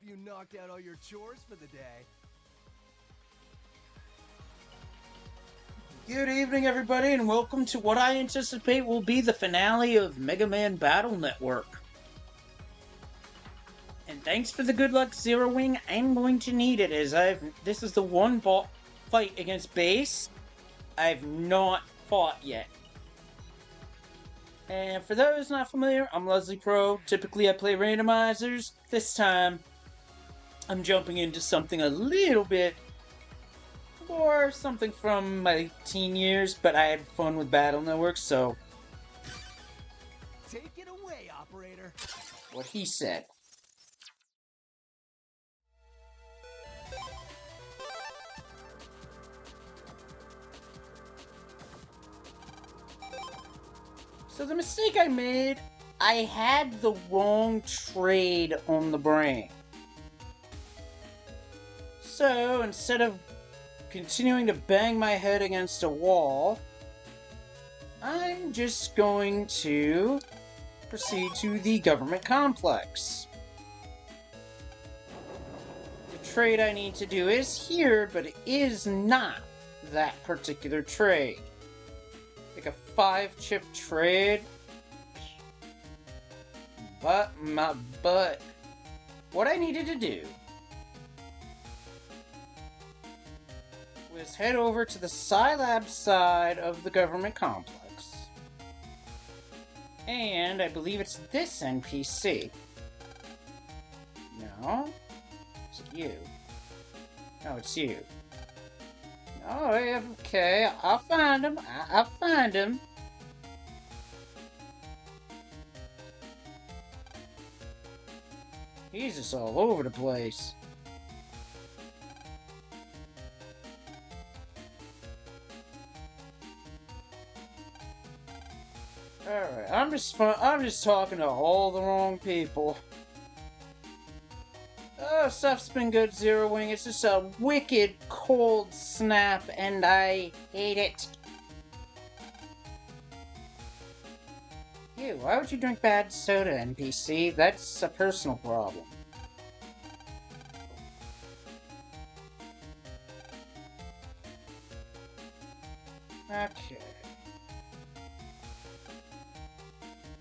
you knocked out all your chores for the day. Good evening, everybody, and welcome to what I anticipate will be the finale of Mega Man Battle Network. And thanks for the good luck, Zero Wing. I'm going to need it, as this is the one fight against Base I've not fought yet. And for those not familiar, I'm Leslie Pro. Typically, I play randomizers. This time, I'm jumping into something a little bit or something from my teen years, but I had fun with Battle Network, so Take it away, operator. What he said. So the mistake I made, I had the wrong trade on the brain. So instead of continuing to bang my head against a wall, I'm just going to proceed to the government complex. The trade I need to do is here, but it is not that particular trade. Like a 5-chip trade. But my butt. What I needed to do was head over to the Scilab side of the government complex. And I believe it's this NPC. No? Is it you? No, it's you. Oh, okay, I'll find him. I'll find him. He's just all over the place. Alright, I'm just talking to all the wrong people. Oh, stuff's been good, Zero Wing. It's just a wicked cold snap, and I hate it. Ew, why would you drink bad soda, NPC? That's a personal problem. Okay.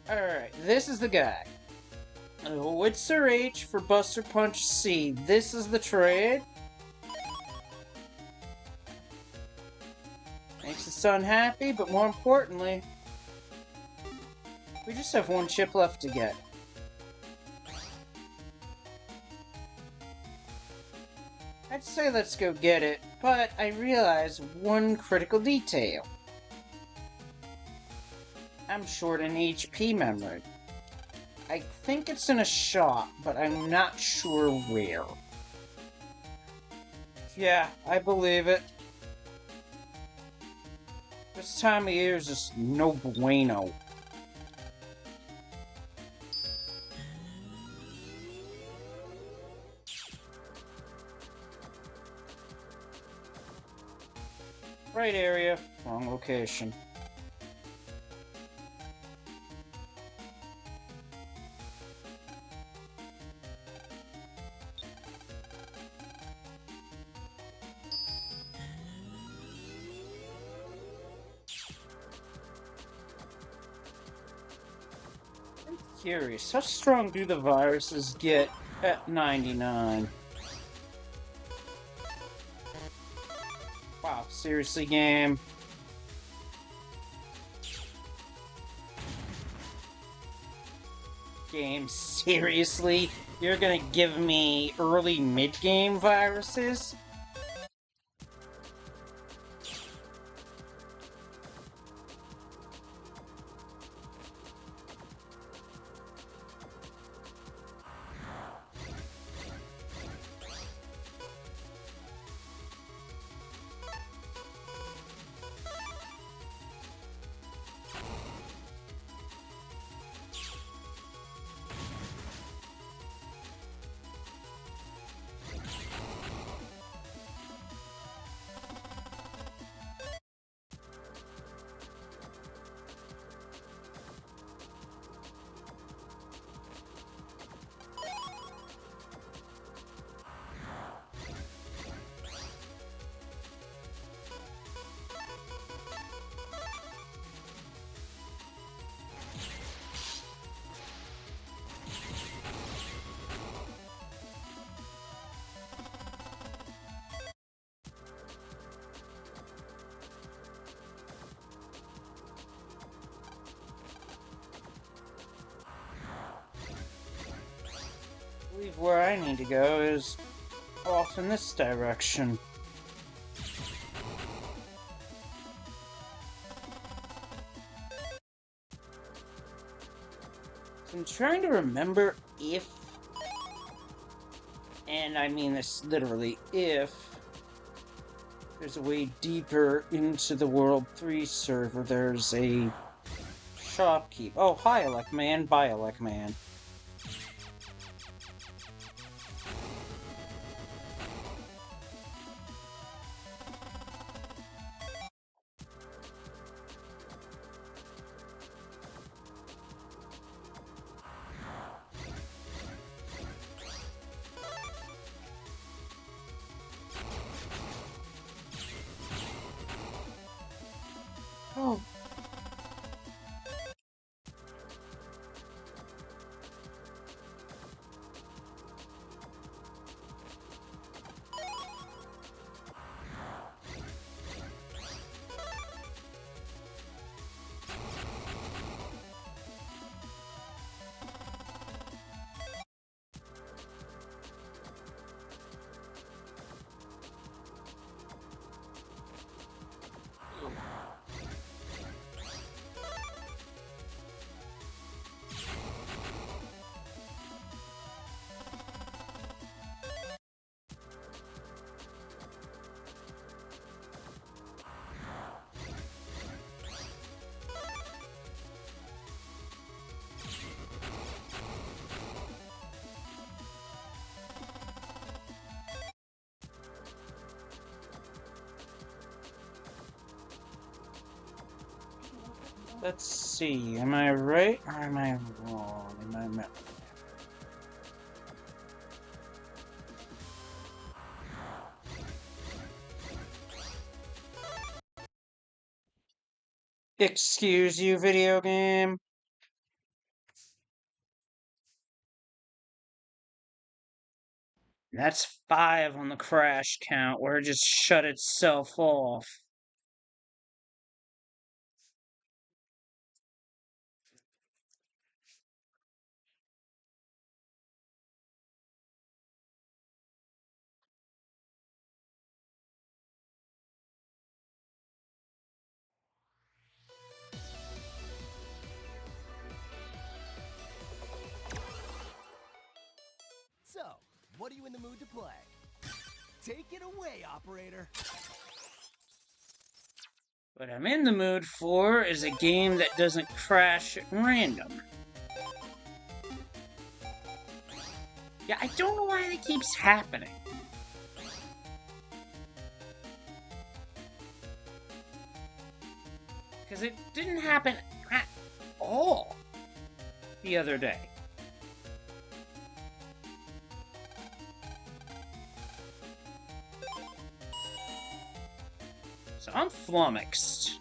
Alright, this is the guy. Howitzer H for Buster Punch C. This is the trade. Makes the son happy, but more importantly, we just have one chip left to get. I'd say let's go get it, but I realize one critical detail. I'm short an HP memory. I think it's in a shop, but I'm not sure where. Yeah, I believe it. This time of year is just no bueno. Right area, wrong location. I'm curious, how strong do the viruses get at 99? Wow, seriously, game? Game, seriously? You're gonna give me early mid-game viruses? where I need to go is off in this direction. So I'm trying to remember if, and I mean this literally, if there's a way deeper into the World 3 server, there's a shopkeep. Oh, hi, Elect Man. Bye, Elect Man. Oh. Let's see, am I right or am I wrong? Excuse you, video game. That's 5 on the crash count where it just shut itself off. So, what are you in the mood to play? Take it away, operator. What I'm in the mood for is a game that doesn't crash at random. Yeah, I don't know why that keeps happening. Because it didn't happen at all the other day. So I'm flummoxed.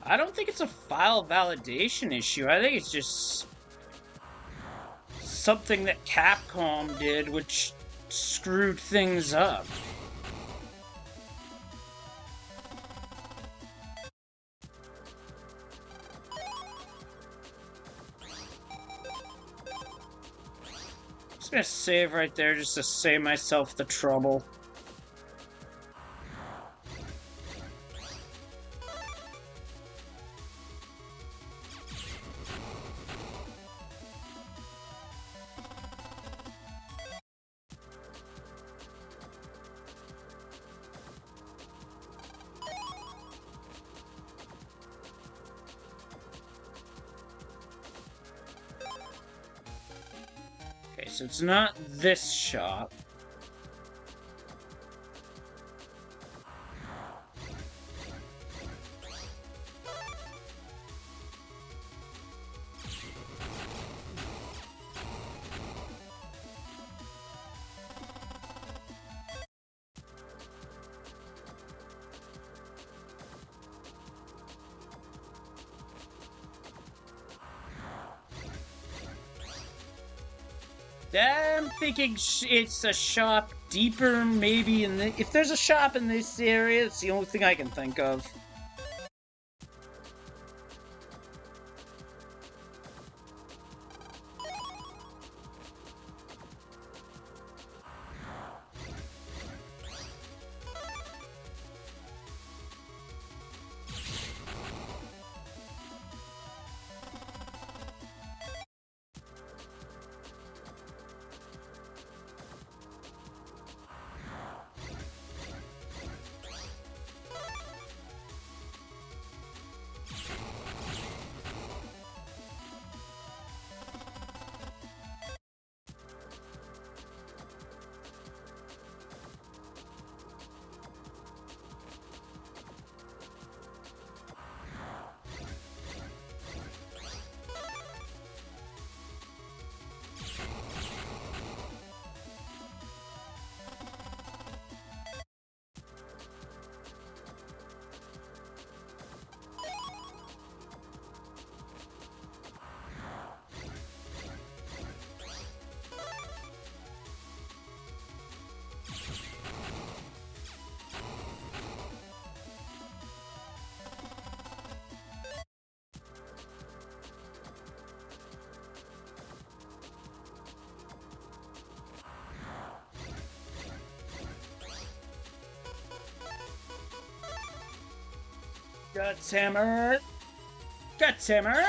I don't think it's a file validation issue. I think it's just something that Capcom did which screwed things up. I'm just gonna save right there just to save myself the trouble. Okay, so it's not this shop. I'm thinking it's a shop deeper, maybe in the. If there's a shop in this area, it's the only thing I can think of. Guts hammer! Guts hammer!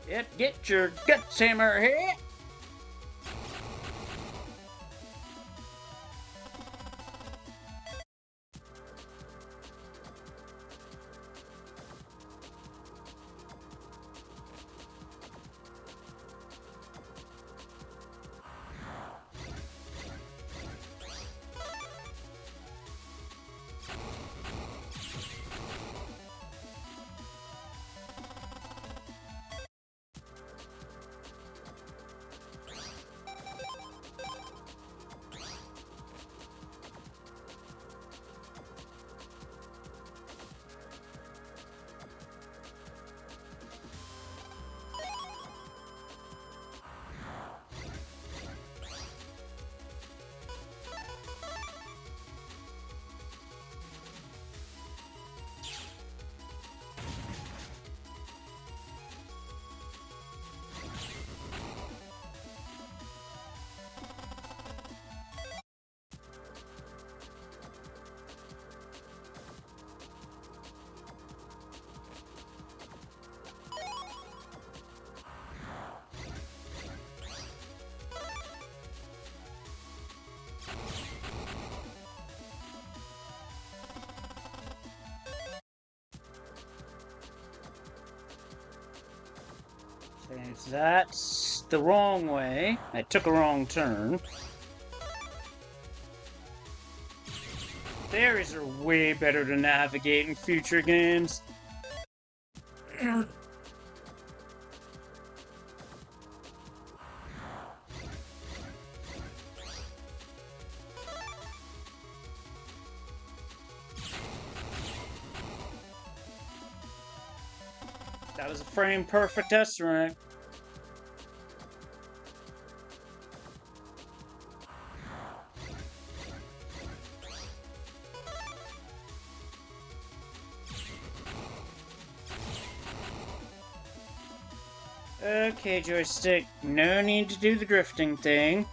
Yep, get your guts hammer here! That's the wrong way. I took a wrong turn. Berries are way better to navigate in future games. That was a frame perfect test rank. Okay, joystick, no need to do the drifting thing.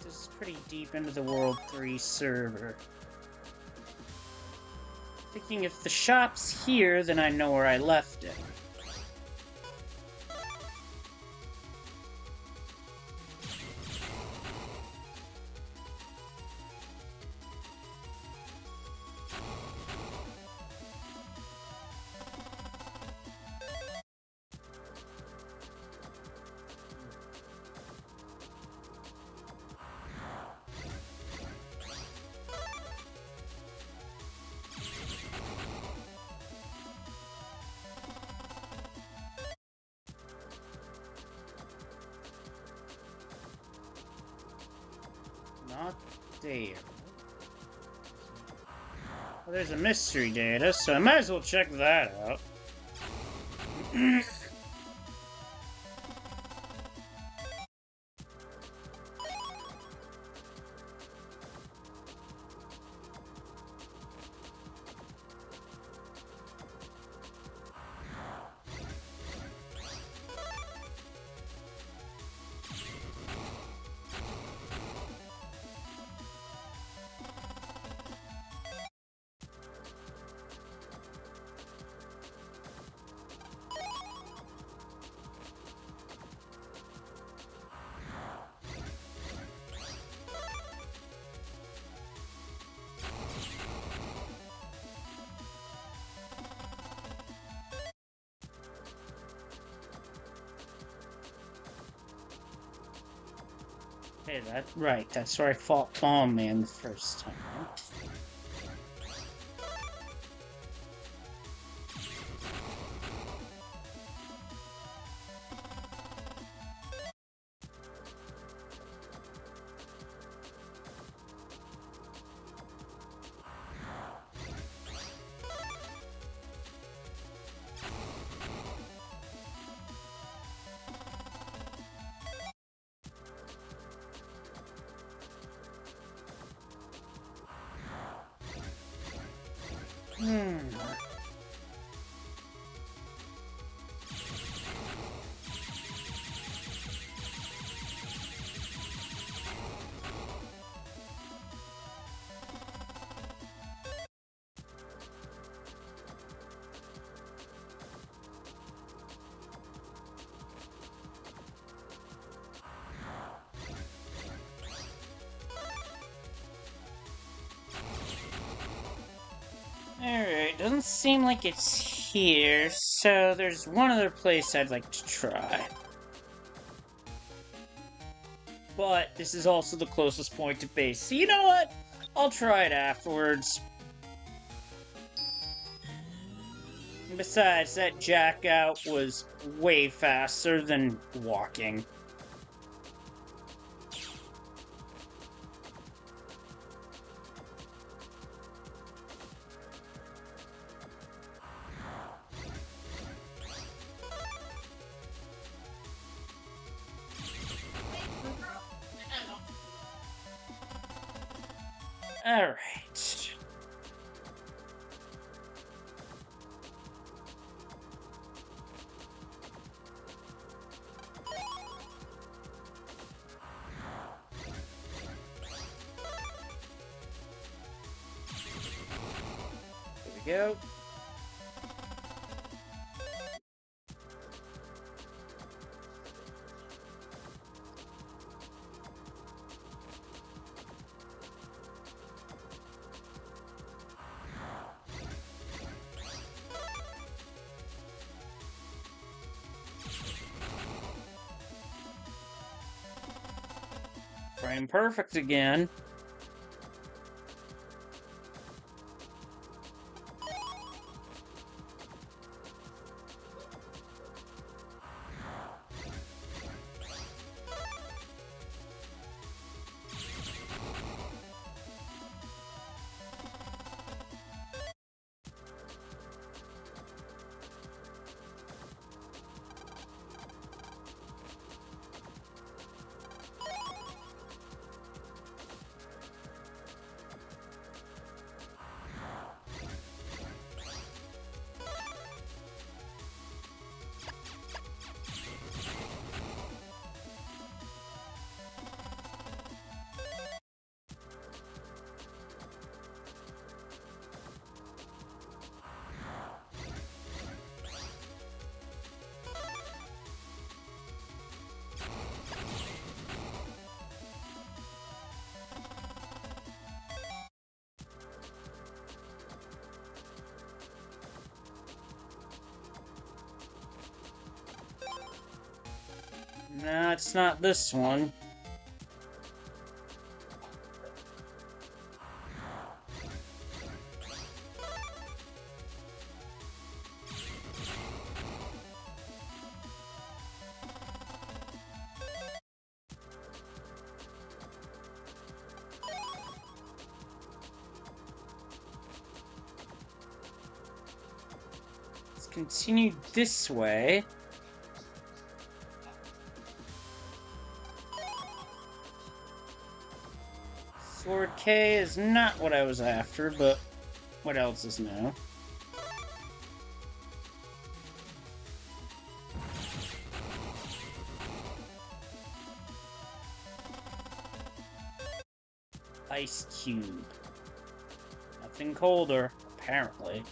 This is pretty deep into the World 3 server. Thinking if the shop's here, then I know where I left it. Not there. Well, there's a mystery data, so I might as well check that out. Hey, that's where I fought Bomb Man the first time. Alright, doesn't seem like it's here, so there's one other place I'd like to try. But this is also the closest point to base, so you know what? I'll try it afterwards. Besides, that jack out was way faster than walking. Alright. There we go. Frame perfect again. it's not this one. Let's continue this way. Sword K is not what I was after, but what else is new? Ice Cube. Nothing colder, apparently.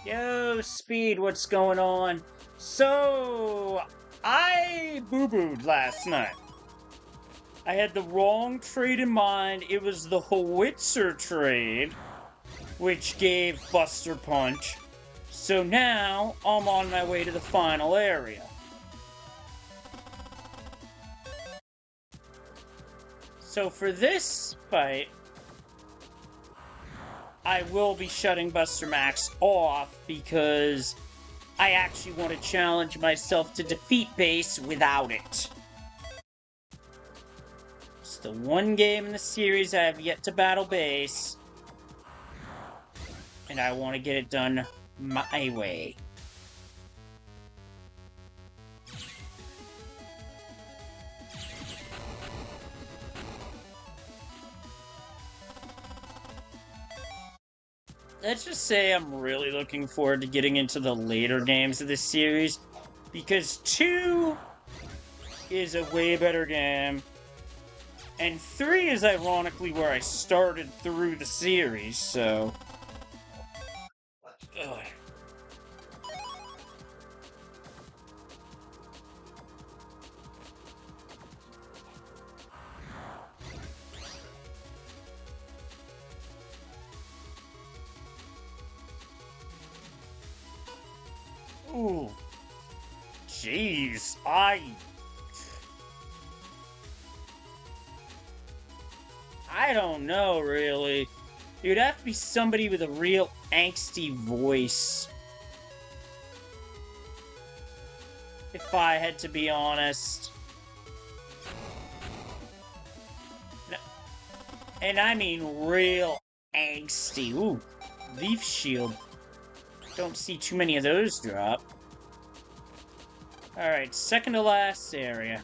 Yo, Speed, what's going on? So, I boo-booed last night. I had the wrong trade in mind. It was the Howitzer trade, which gave Buster Punch. So now, I'm on my way to the final area. So for this fight, I will be shutting Buster Max off because I actually want to challenge myself to defeat Base without it. It's the one game in the series I have yet to battle Base, and I want to get it done my way. Let's just say I'm really looking forward to getting into the later games of this series, because 2 is a way better game, and 3 is ironically where I started through the series, so... Ugh. Ooh. Jeez, I don't know, really. It would have to be somebody with a real angsty voice. If I had to be honest. No, and I mean real angsty. Ooh, Leaf Shield. Don't see too many of those drop. Alright, second to last area.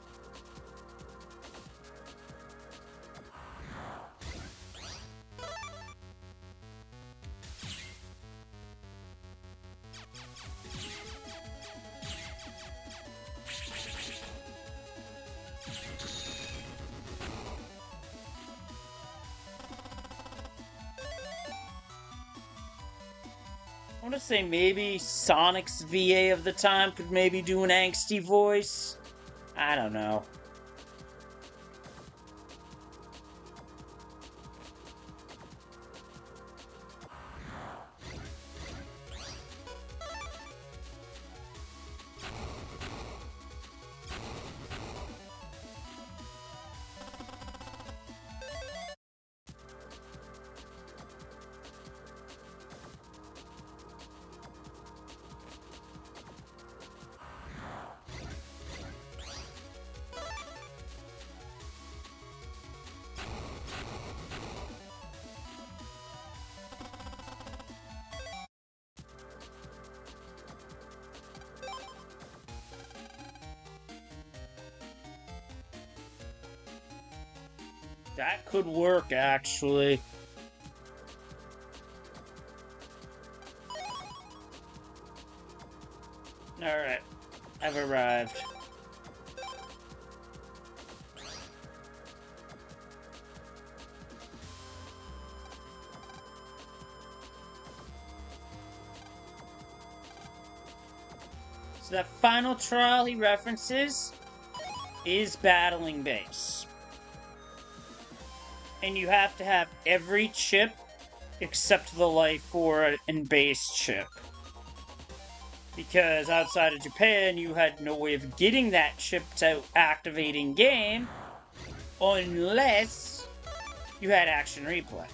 I want to say maybe Sonic's VA of the time could maybe do an angsty voice. I don't know. That could work, actually. Alright, I've arrived. So that final trial he references is battling base. And you have to have every chip except the life core and base chip. Because outside of Japan, you had no way of getting that chip to activate in game unless you had action replay.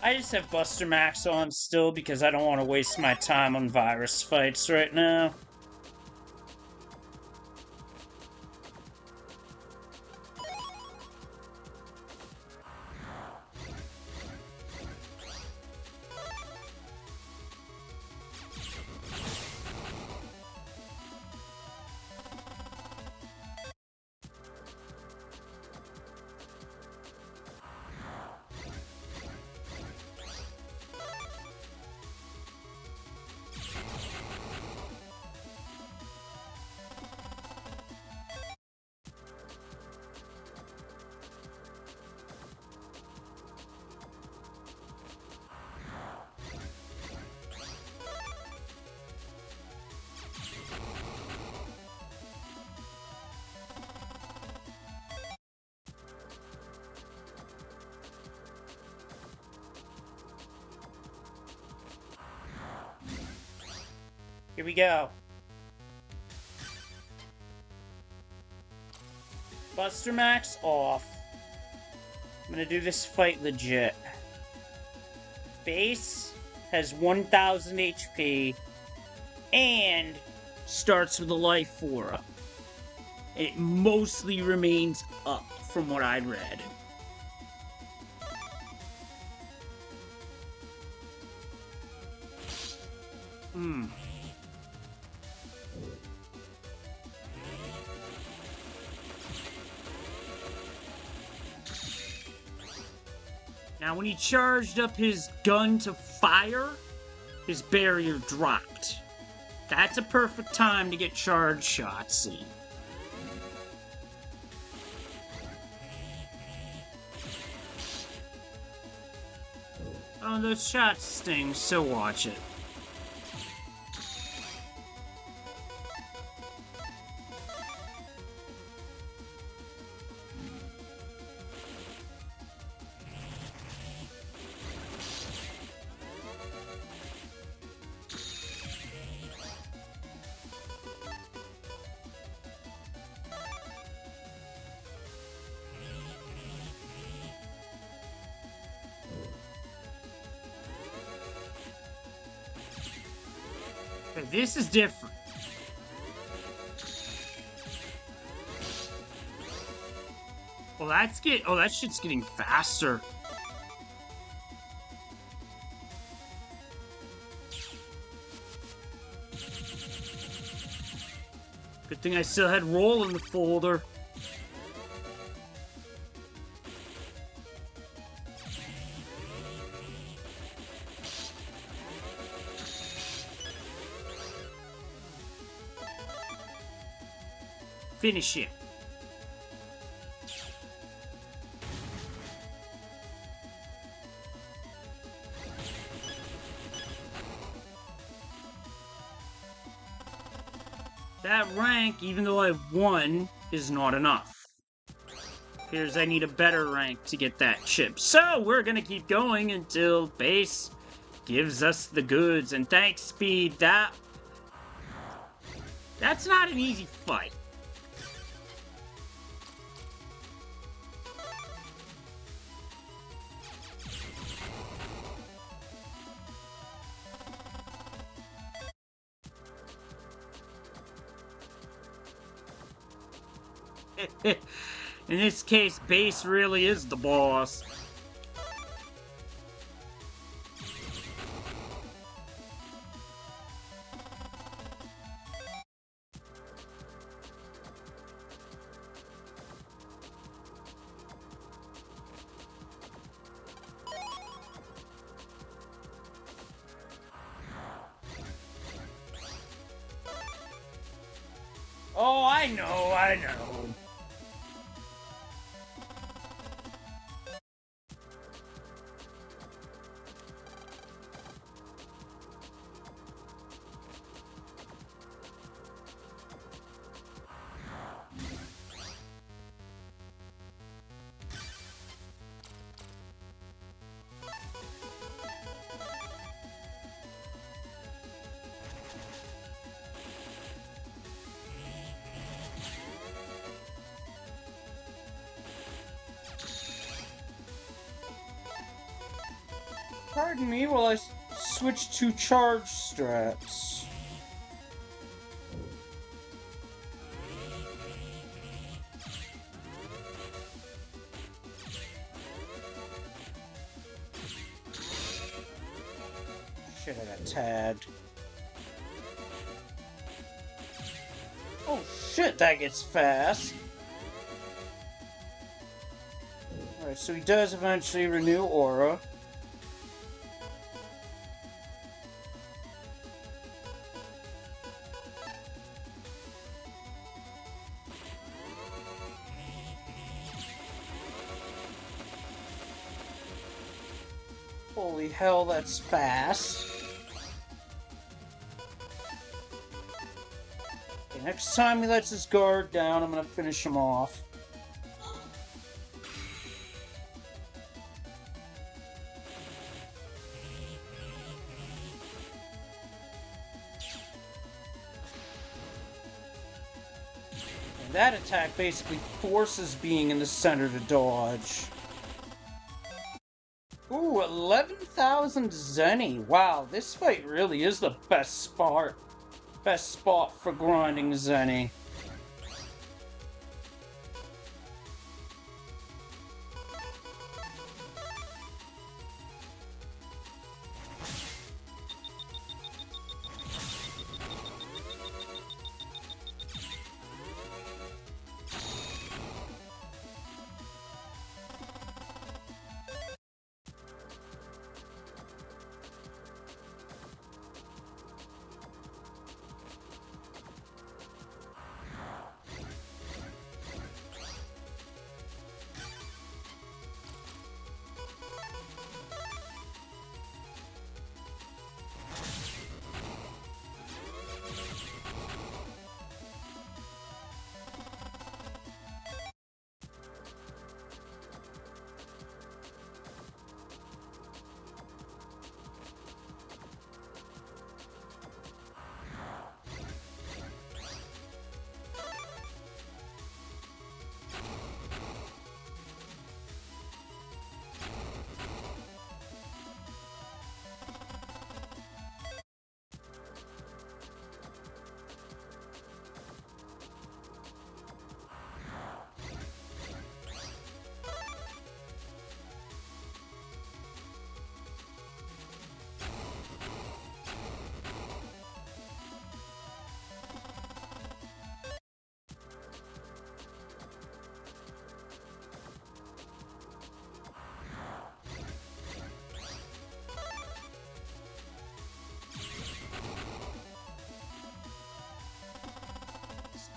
I just have Buster Max on still because I don't want to waste my time on virus fights right now. Here we go. Buster Max off. I'm gonna do this fight legit. Base has 1000 HP and starts with a life aura. It mostly remains up from what I read. Now, when he charged up his gun to fire, his barrier dropped. That's a perfect time to get charge shots in. Oh, those shots sting, so watch it. Okay, this is different. Well, that shit's getting faster. Good thing I still had roll in the folder. Finish it. that rank, even though I've won, is not enough. Appears I need a better rank to get that chip. So, we're gonna keep going until base gives us the goods. And thanks, Speed, that's not an easy fight. In this case, base really is the boss. Oh, I know. Pardon me while I switch to charge straps. Shit, I got tagged. Oh shit, that gets fast. Alright, so he does eventually renew Aura. Holy hell, that's fast. Okay, next time he lets his guard down, I'm gonna finish him off. And that attack basically forces being in the center to dodge. Ooh, 11,000 Zenny. Wow, this fight really is the best spot for grinding Zenny.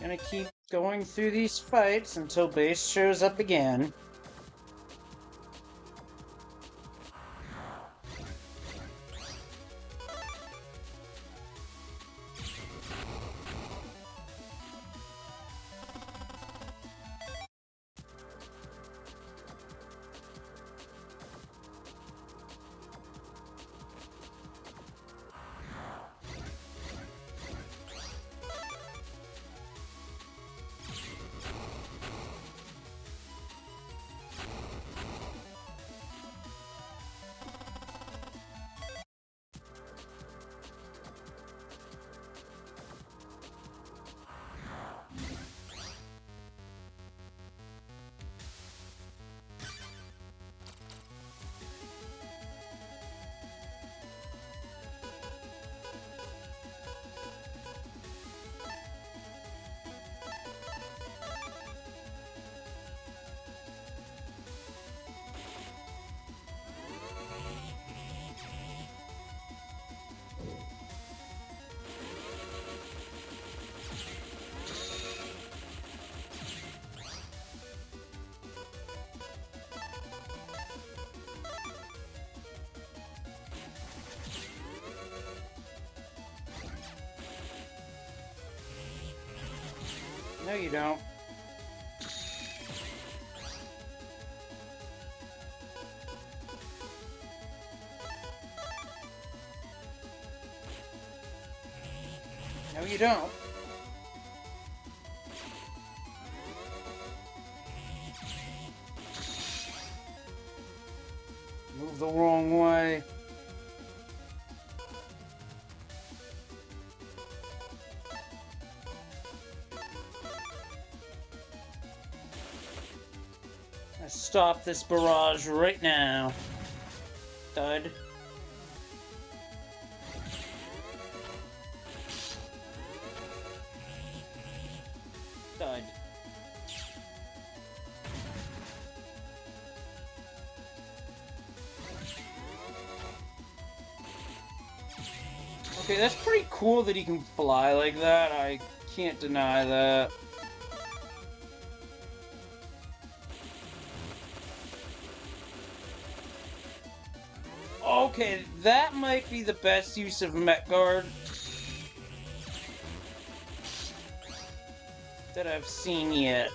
Gonna keep going through these fights until base shows up again. No, you don't. No, you don't. Move the wrong way. Let's stop this barrage right now. Thud. Thud. Okay, that's pretty cool that he can fly like that. I can't deny that. Okay, that might be the best use of Met Guard that I've seen yet.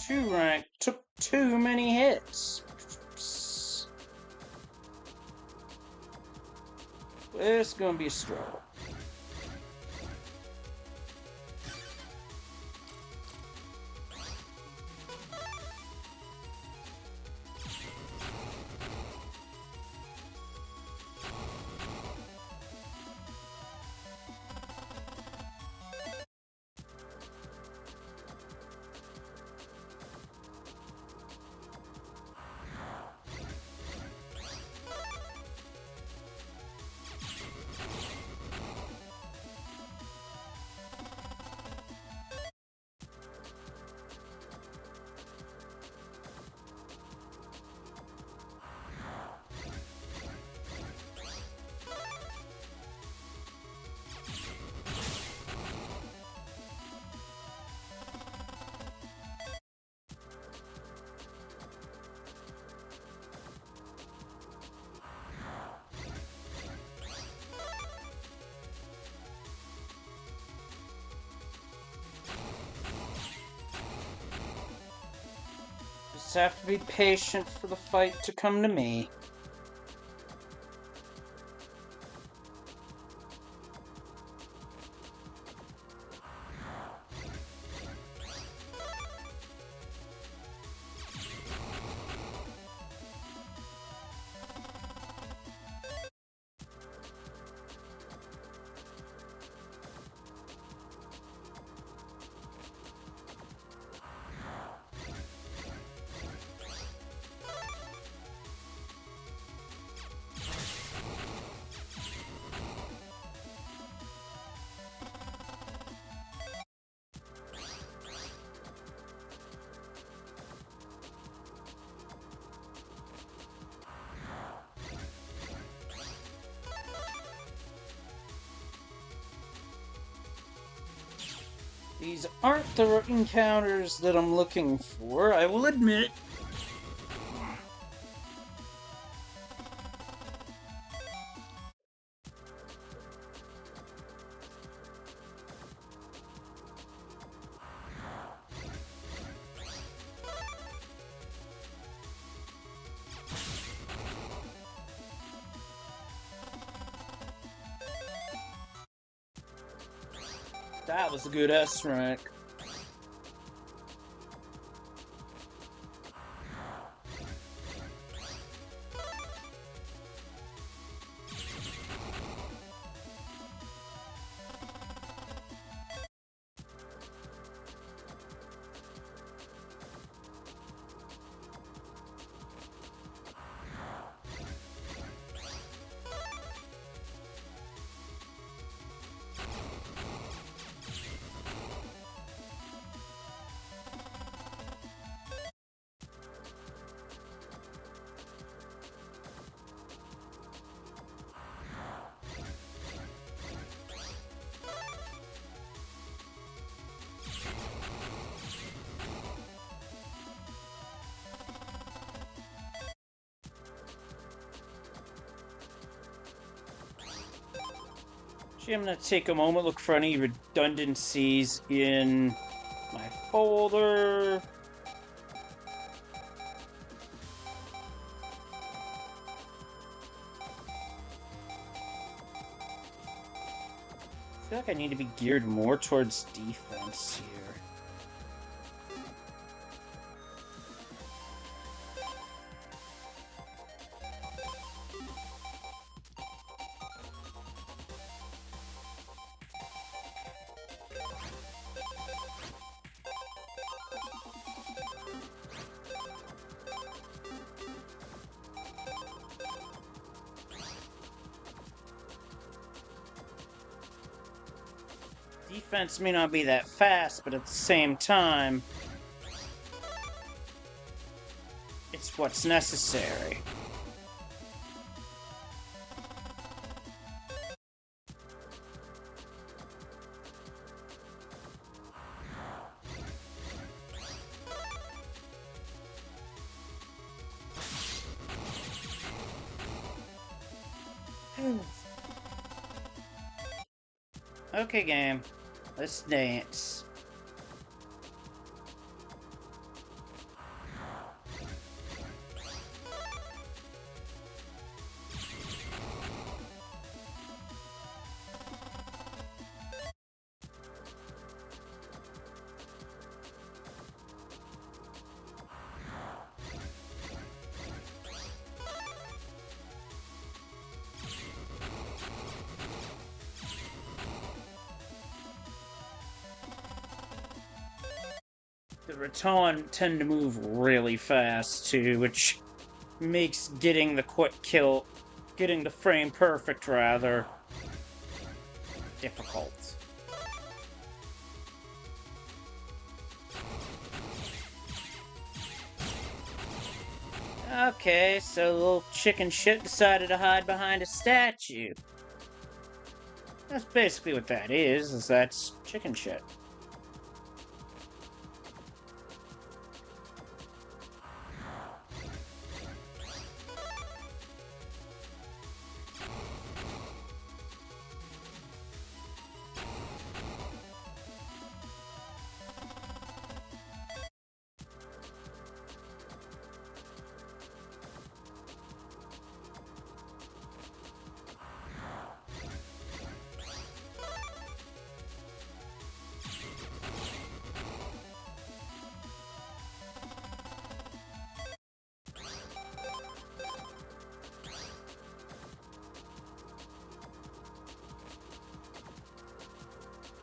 Two rank took too many hits. It's gonna be a struggle. Just have to be patient for the fight to come to me. These aren't the encounters that I'm looking for, I will admit. That was a good S rank. Actually, I'm gonna take a moment, look for any redundancies in my folder. I feel like I need to be geared more towards defense here. Defense may not be that fast, but at the same time, it's what's necessary. Okay, game. Let's dance. The Raton tend to move really fast too, which makes getting the quick kill, getting the frame perfect rather, difficult. Okay, so little chicken shit decided to hide behind a statue. That's basically what that is that's chicken shit.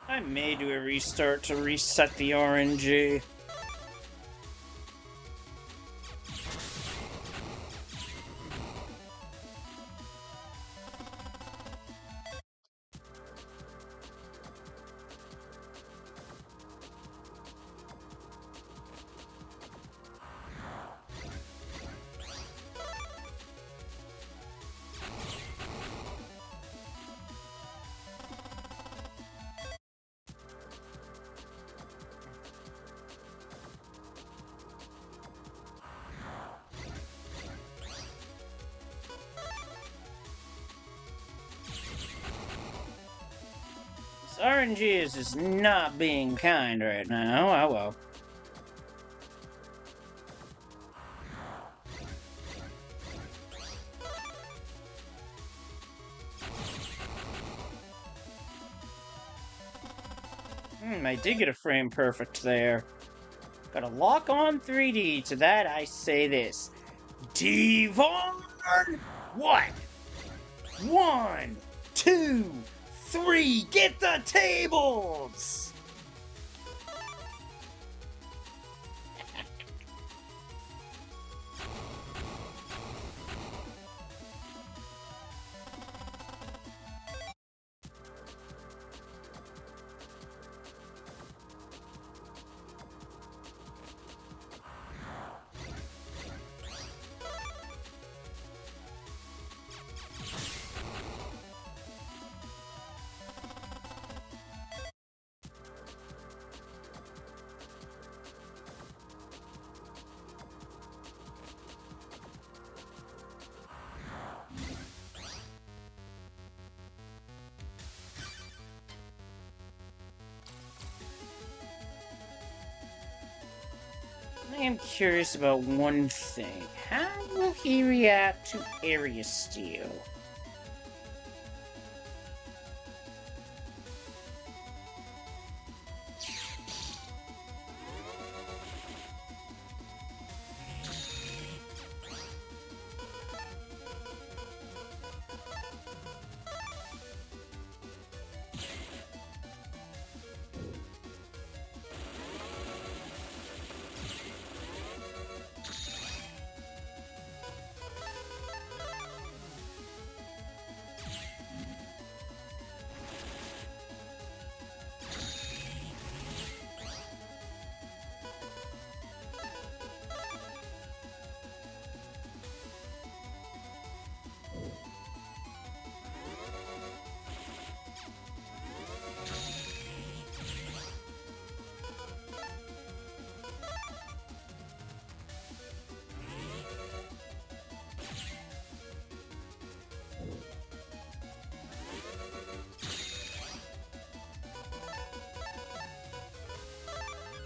I may do a restart to reset the RNG. RNG is just not being kind right now. Oh well. I did get a frame perfect there. Got a lock on 3D. To that I say this. Devon! What? 1, 2, 3, get the tables! I am curious about one thing. How will he react to area steal?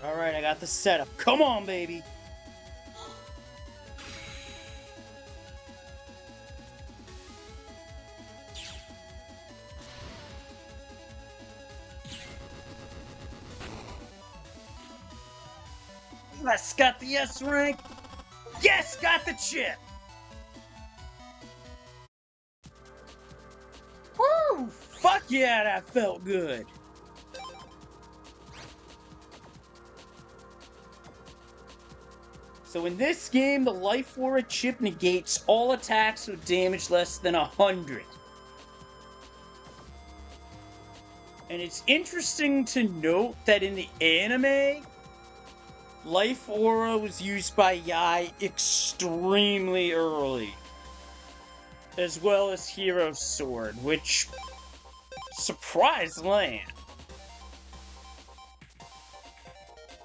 Alright, I got the setup. Come on, baby! Yes, got the S rank! Yes, got the chip! Woo! Fuck yeah, that felt good! So in this game, the Life Aura chip negates all attacks with damage less than 100. And it's interesting to note that in the anime, Life Aura was used by Yai extremely early. As well as Hero Sword, which surprised Lan.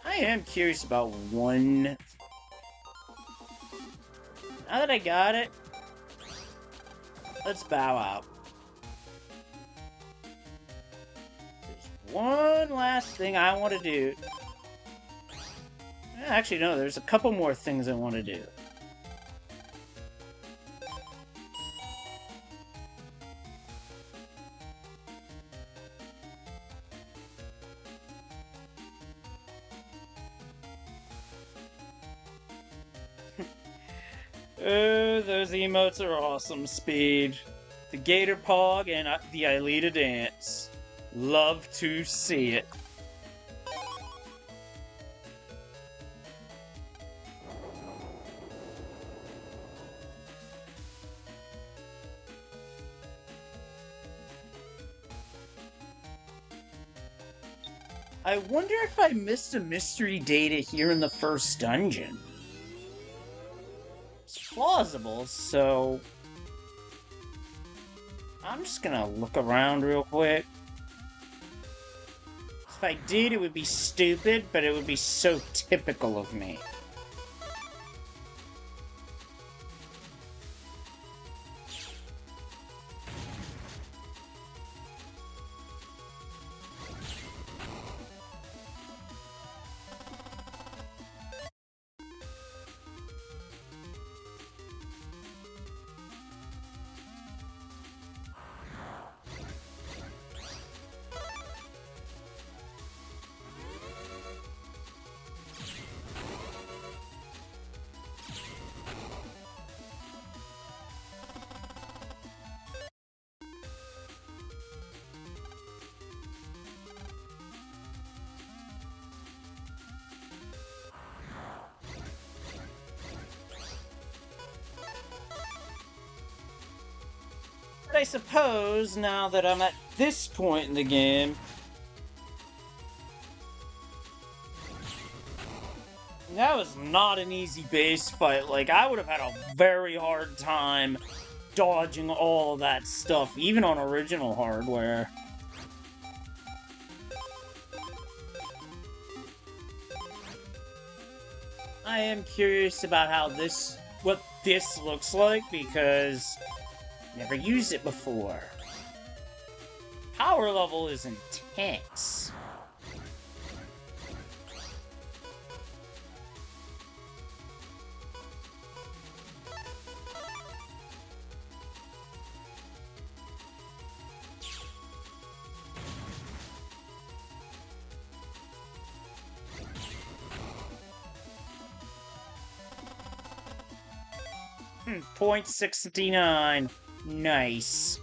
I am curious about one. Now that I got it, let's bow out. There's one last thing I want to do. Actually, no, there's a couple more things I want to do. Those emotes are awesome, Speed. The Gator Pog and the Aelita dance. Love to see it. I wonder if I missed a mystery data here in the first dungeon. Plausible, so I'm just gonna look around real quick. If I did, it would be stupid, but it would be so typical of me. But I suppose, now that I'm at this point in the game, that was not an easy base fight. Like, I would have had a very hard time dodging all of that stuff, even on original hardware. I am curious about how what this looks like, because never used it before. Power level is intense. .69. Nice.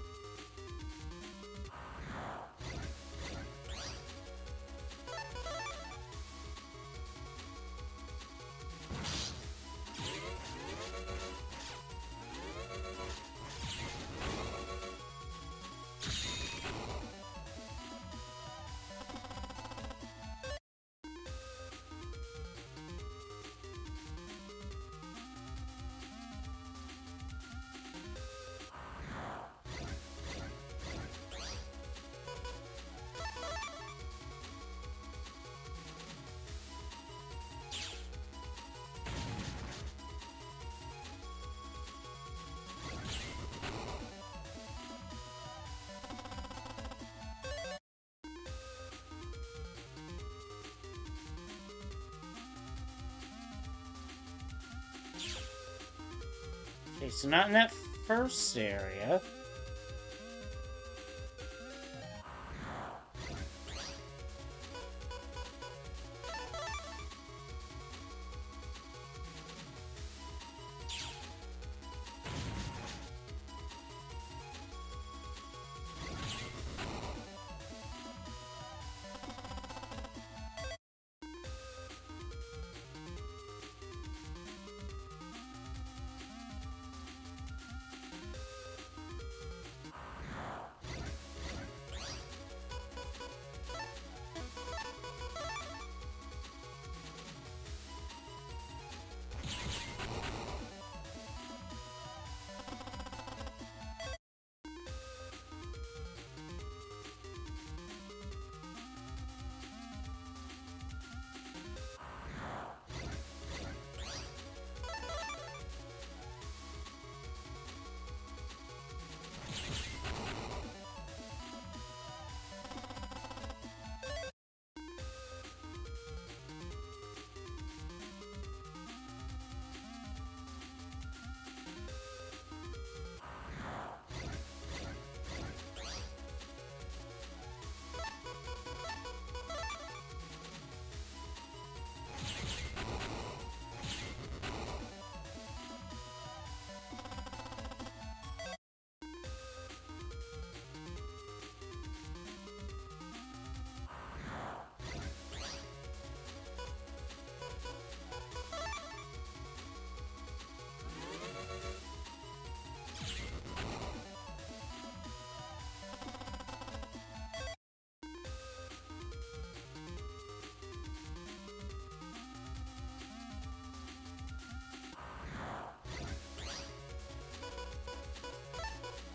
Okay, so not in that first area.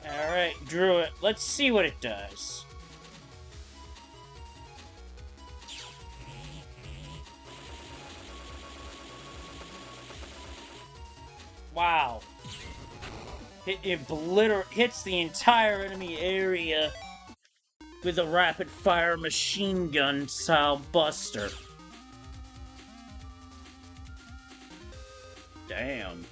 Alright, drew it. Let's see what it does. Wow. It hits the entire enemy area with a rapid-fire machine gun style buster. Damn.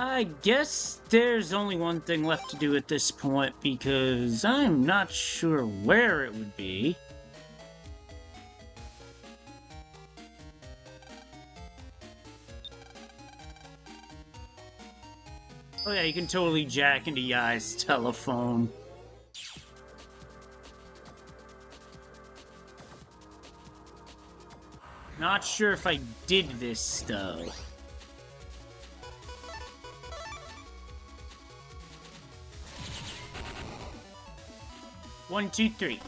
I guess there's only one thing left to do at this point, because I'm not sure where it would be. Oh yeah, you can totally jack into Yai's telephone. Not sure if I did this, though. One, two, three.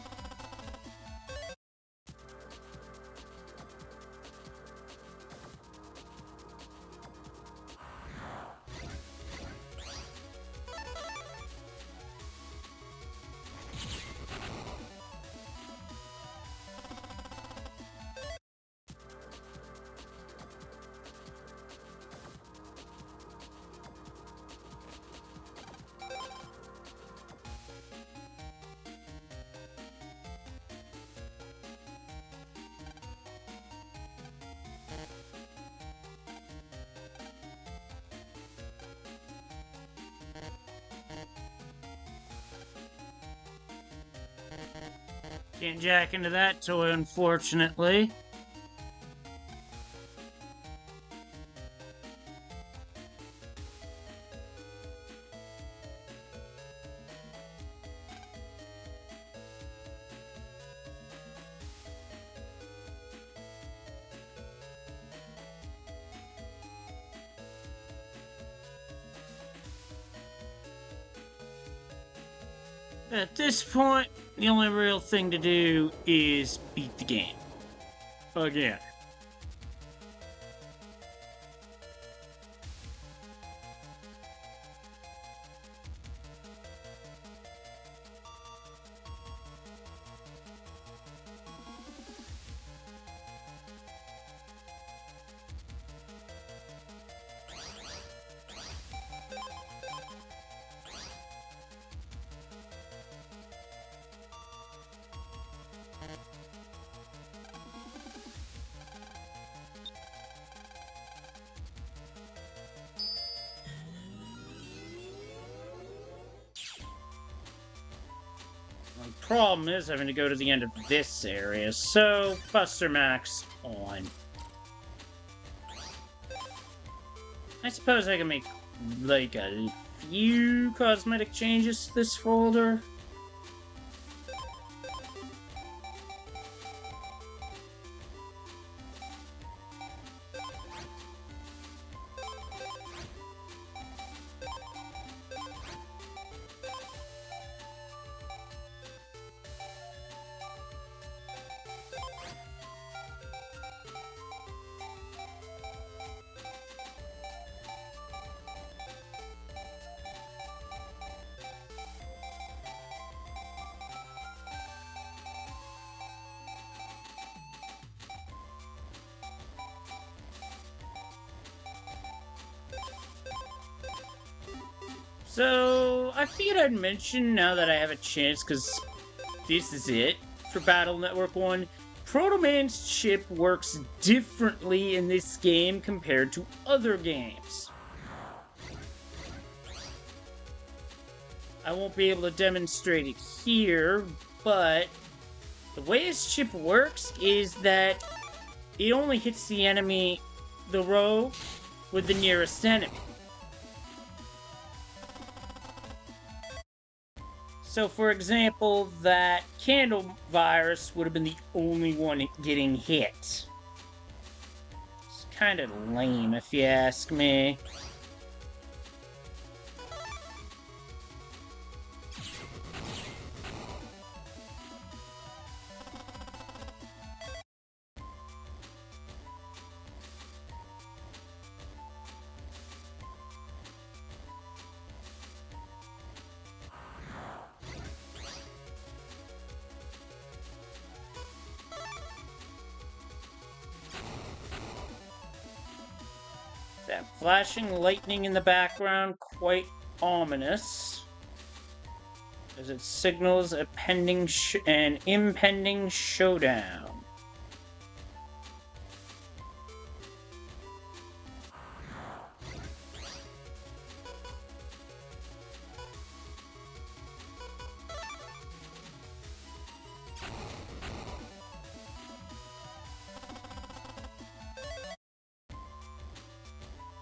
Can't jack into that toy, unfortunately. At this point, the only real thing to do is beat the game. Again. The problem is having to go to the end of this area, so Buster Max on. I suppose I can make, like, a few cosmetic changes to this folder. So, I figured I'd mention, now that I have a chance, because this is it for Battle Network 1, Proto Man's chip works differently in this game compared to other games. I won't be able to demonstrate it here, but the way his chip works is that it only hits the enemy, the row, with the nearest enemy. So, for example, that candle virus would have been the only one getting hit. It's kind of lame, if you ask me. That flashing lightning in the background, quite ominous, as it signals a an impending showdown.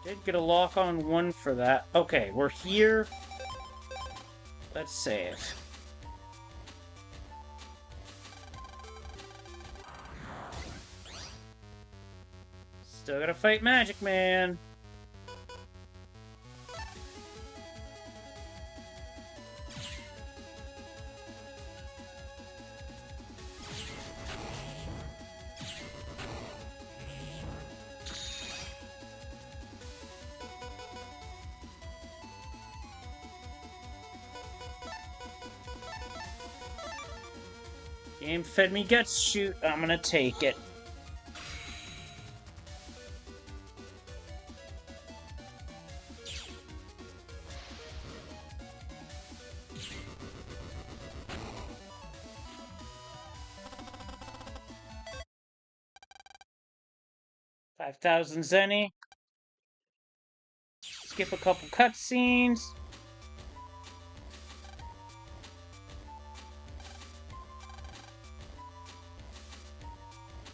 Did get a lock on one for that. Okay, we're here. Let's save. Still gotta fight Magic Man. Game fed me guts, shoot. I'm gonna take it. $5,000 Zenny. Skip a couple cutscenes.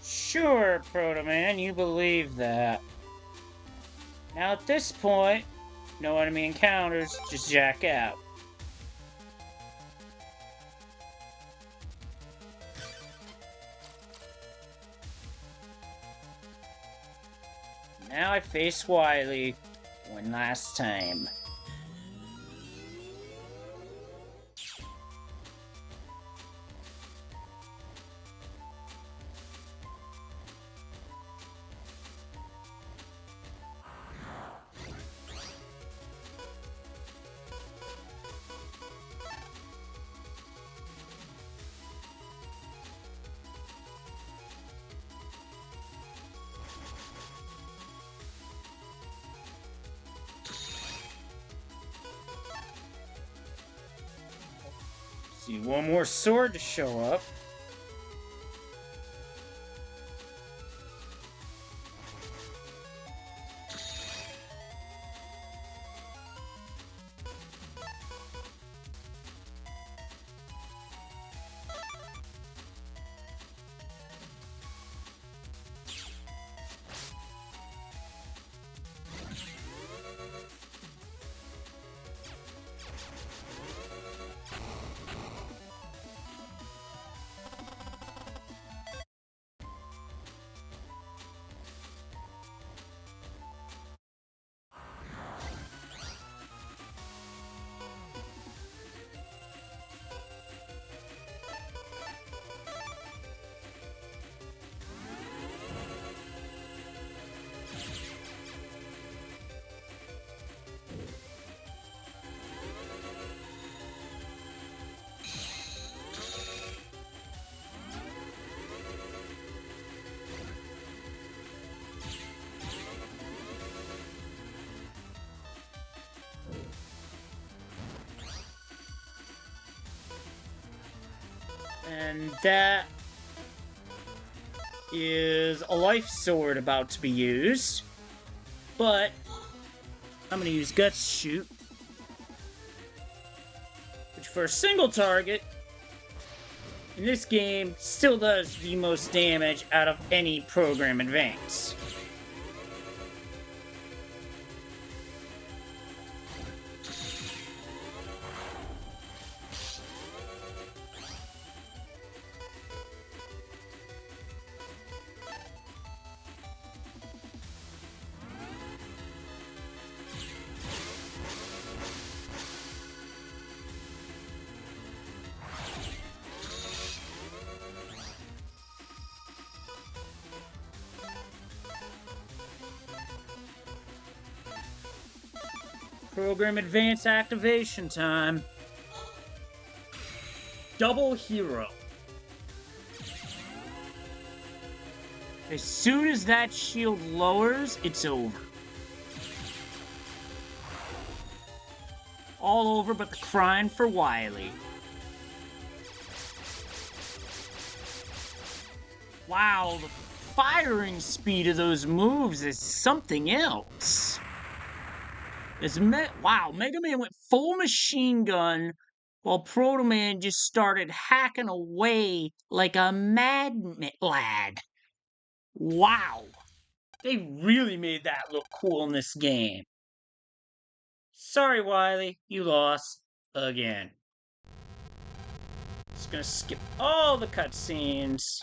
Sure, Proto Man, you believe that. Now at this point, no enemy encounters, just jack out. Now I face Wily. One last time. See one more sword to show up. And that is a life sword about to be used. But I'm going to use Guts Shoot, which for a single target in this game still does the most damage out of any program advance. Program Advance activation time. Double Hero. As soon as that shield lowers, it's over. All over but the crying for Wily. Wow, the firing speed of those moves is something else. Wow, Mega Man went full machine gun while Proto Man just started hacking away like a mad lad. Wow. They really made that look cool in this game. Sorry, Wily, you lost again. Just gonna skip all the cutscenes.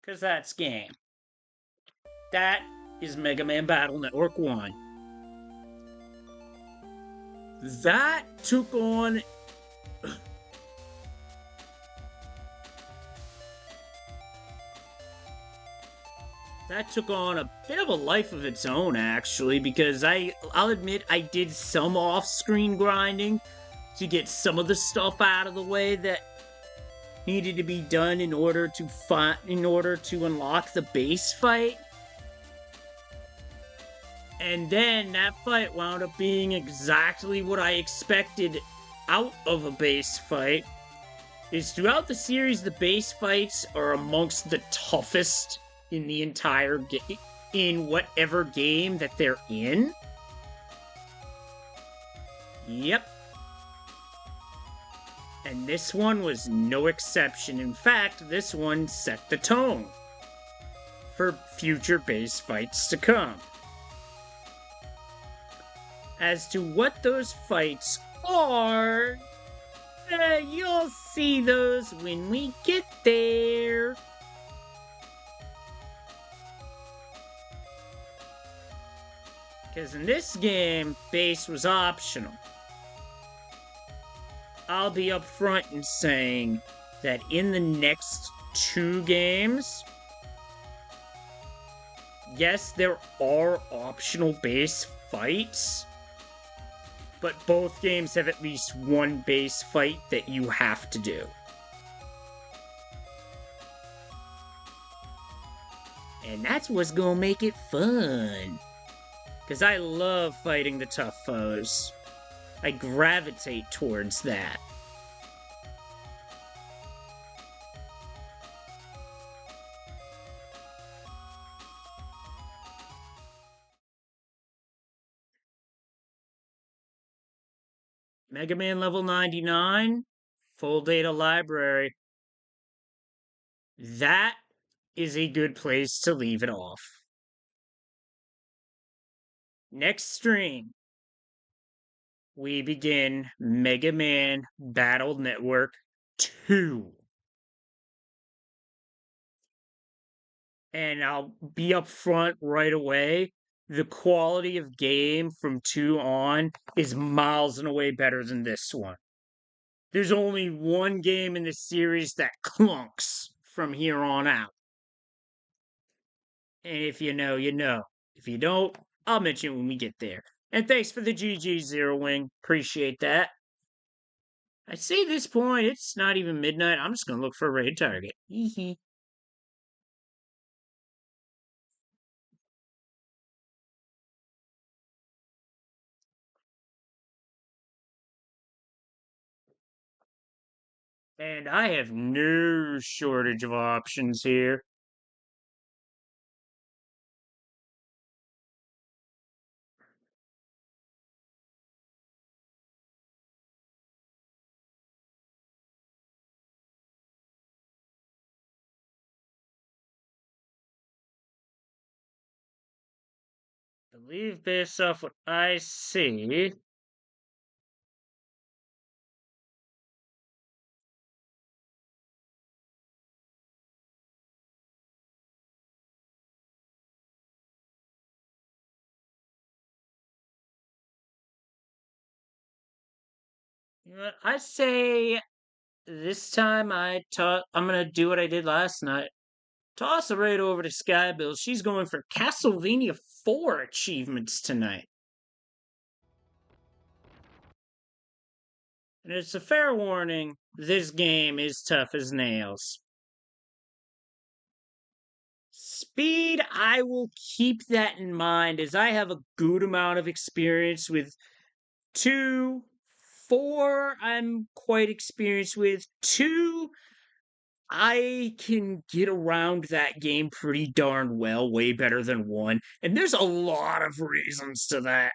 Because that's game. That is Mega Man Battle Network 1. That took on a bit of a life of its own, actually, because I'll admit I did some off-screen grinding to get some of the stuff out of the way that needed to be done in order to unlock the base fight. And then that fight wound up being exactly what I expected out of a base fight. Is throughout the series, the base fights are amongst the toughest in the entire game, in whatever game that they're in. Yep. And this one was no exception. In fact, this one set the tone for future base fights to come. As to what those fights are, you'll see those when we get there. Because in this game, base was optional. I'll be upfront in saying that in the next 2 games, yes, there are optional base fights, but both games have at least one base fight that you have to do. And that's what's gonna make it fun. Because I love fighting the tough foes. I gravitate towards that. Mega Man level 99, full data library. That is a good place to leave it off. Next stream, we begin Mega Man Battle Network 2. And I'll be upfront right away. The quality of game from 2 on is miles and away better than this one. There's only one game in the series that clunks from here on out. And if you know, you know. If you don't, I'll mention it when we get there. And thanks for the GG, Zero Wing. Appreciate that. I say at this point, it's not even midnight. I'm just going to look for a raid target. Hee. And I have no shortage of options here. I believe based off what I see, I say this time I'm gonna do what I did last night. Toss it right over to Skybill. She's going for Castlevania 4 achievements tonight. And it's a fair warning, this game is tough as nails. Speed, I will keep that in mind as I have a good amount of experience with 2. 4, I'm quite experienced with. 2, I can get around that game pretty darn well, way better than 1. And there's a lot of reasons to that.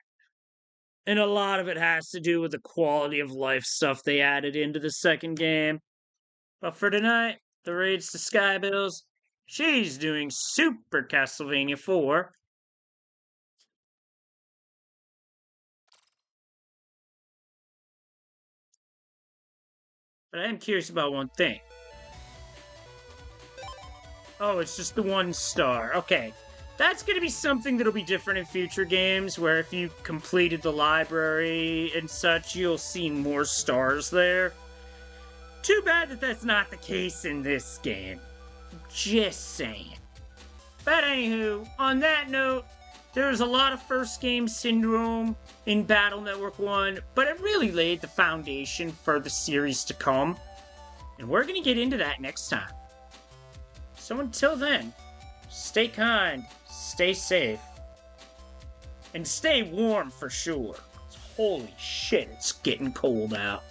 And a lot of it has to do with the quality of life stuff they added into the second game. But for tonight, the raids to Skybills, She's doing Super Castlevania 4. But I am curious about one thing. Oh, it's just the 1 star. Okay. That's going to be something that'll be different in future games, where if you completed the library and such, you'll see more stars there. Too bad that that's not the case in this game. Just saying. But anywho, on that note, there's a lot of first game syndrome in Battle Network 1, but it really laid the foundation for the series to come. And we're going to get into that next time. So until then, stay kind, stay safe, and stay warm for sure. Holy shit, it's getting cold out.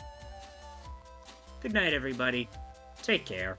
Good night, everybody. Take care.